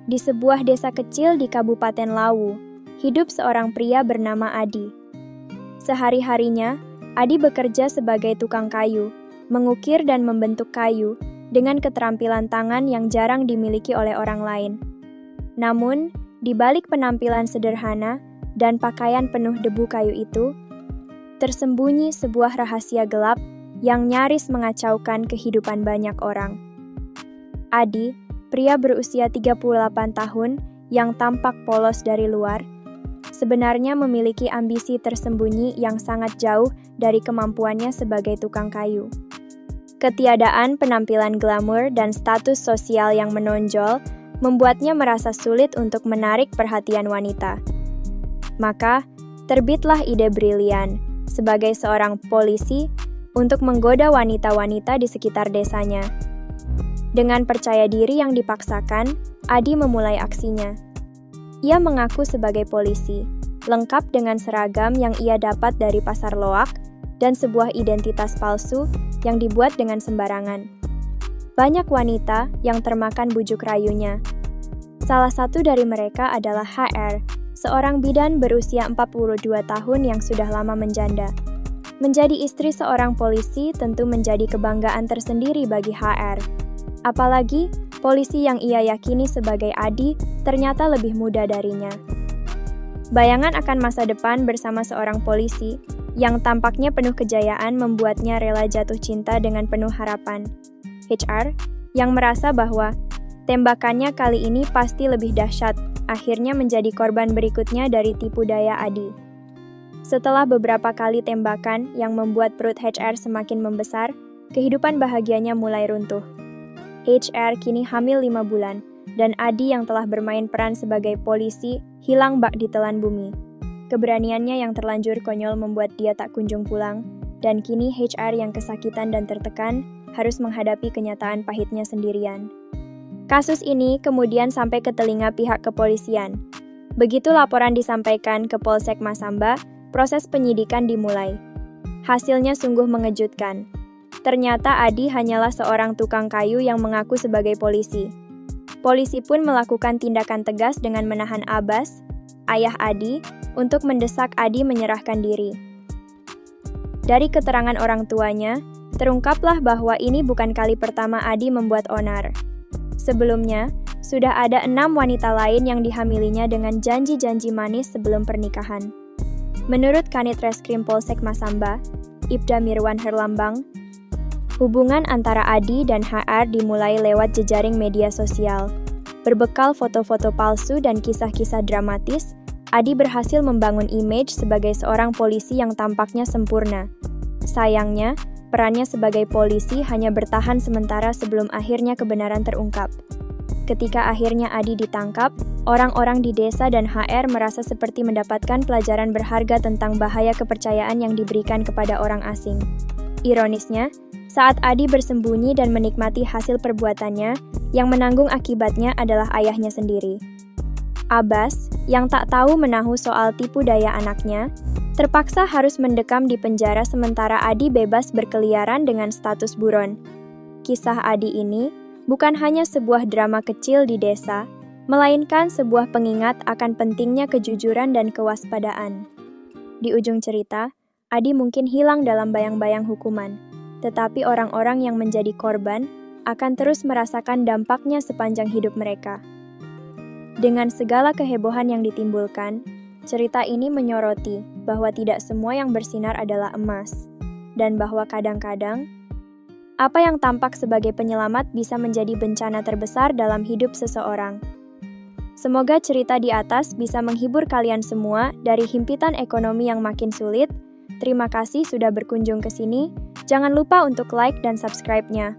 Di sebuah desa kecil di Kabupaten Lawu, hidup seorang pria bernama Adi. Sehari-harinya, Adi bekerja sebagai tukang kayu, mengukir dan membentuk kayu dengan keterampilan tangan yang jarang dimiliki oleh orang lain. Namun, di balik penampilan sederhana dan pakaian penuh debu kayu itu, tersembunyi sebuah rahasia gelap yang nyaris mengacaukan kehidupan banyak orang. Adi, pria berusia 38 tahun yang tampak polos dari luar, sebenarnya memiliki ambisi tersembunyi yang sangat jauh dari kemampuannya sebagai tukang kayu. Ketiadaan penampilan glamor dan status sosial yang menonjol membuatnya merasa sulit untuk menarik perhatian wanita. Maka, terbitlah ide brilian sebagai seorang polisi untuk menggoda wanita-wanita di sekitar desanya. Dengan percaya diri yang dipaksakan, Adi memulai aksinya. Ia mengaku sebagai polisi, lengkap dengan seragam yang ia dapat dari pasar loak dan sebuah identitas palsu yang dibuat dengan sembarangan. Banyak wanita yang termakan bujuk rayunya. Salah satu dari mereka adalah HR, seorang bidan berusia 42 tahun yang sudah lama menjanda. Menjadi istri seorang polisi tentu menjadi kebanggaan tersendiri bagi HR. Apalagi, polisi yang ia yakini sebagai Adi ternyata lebih muda darinya. Bayangan akan masa depan bersama seorang polisi yang tampaknya penuh kejayaan membuatnya rela jatuh cinta dengan penuh harapan. HR, yang merasa bahwa tembakannya kali ini pasti lebih dahsyat, akhirnya menjadi korban berikutnya dari tipu daya Adi. Setelah beberapa kali tembakan yang membuat perut HR semakin membesar, kehidupan bahagianya mulai runtuh. HR kini hamil 5 bulan, dan Adi yang telah bermain peran sebagai polisi hilang bak ditelan bumi. Keberaniannya yang terlanjur konyol membuat dia tak kunjung pulang, dan kini HR yang kesakitan dan tertekan harus menghadapi kenyataan pahitnya sendirian. Kasus ini kemudian sampai ke telinga pihak kepolisian. Begitu laporan disampaikan ke Polsek Masamba, proses penyidikan dimulai. Hasilnya sungguh mengejutkan. Ternyata Adi hanyalah seorang tukang kayu yang mengaku sebagai polisi. Polisi pun melakukan tindakan tegas dengan menahan Abbas, ayah Adi, untuk mendesak Adi menyerahkan diri. Dari keterangan orang tuanya, terungkaplah bahwa ini bukan kali pertama Adi membuat onar. Sebelumnya, sudah ada 6 wanita lain yang dihamilinya dengan janji-janji manis sebelum pernikahan. Menurut Kanit Reskrim Polsek Masamba, Ibda Mirwan Herlambang, hubungan antara Adi dan HR dimulai lewat jejaring media sosial. Berbekal foto-foto palsu dan kisah-kisah dramatis, Adi berhasil membangun image sebagai seorang polisi yang tampaknya sempurna. Sayangnya, perannya sebagai polisi hanya bertahan sementara sebelum akhirnya kebenaran terungkap. Ketika akhirnya Adi ditangkap, orang-orang di desa dan HR merasa seperti mendapatkan pelajaran berharga tentang bahaya kepercayaan yang diberikan kepada orang asing. Ironisnya, saat Adi bersembunyi dan menikmati hasil perbuatannya, yang menanggung akibatnya adalah ayahnya sendiri. Abbas, yang tak tahu menahu soal tipu daya anaknya, terpaksa harus mendekam di penjara sementara Adi bebas berkeliaran dengan status buron. Kisah Adi ini bukan hanya sebuah drama kecil di desa, melainkan sebuah pengingat akan pentingnya kejujuran dan kewaspadaan. Di ujung cerita, Adi mungkin hilang dalam bayang-bayang hukuman, tetapi orang-orang yang menjadi korban akan terus merasakan dampaknya sepanjang hidup mereka. Dengan segala kehebohan yang ditimbulkan, cerita ini menyoroti bahwa tidak semua yang bersinar adalah emas, dan bahwa kadang-kadang, apa yang tampak sebagai penyelamat bisa menjadi bencana terbesar dalam hidup seseorang. Semoga cerita di atas bisa menghibur kalian semua dari himpitan ekonomi yang makin sulit. Terima kasih sudah berkunjung ke sini. Jangan lupa untuk like dan subscribe-nya.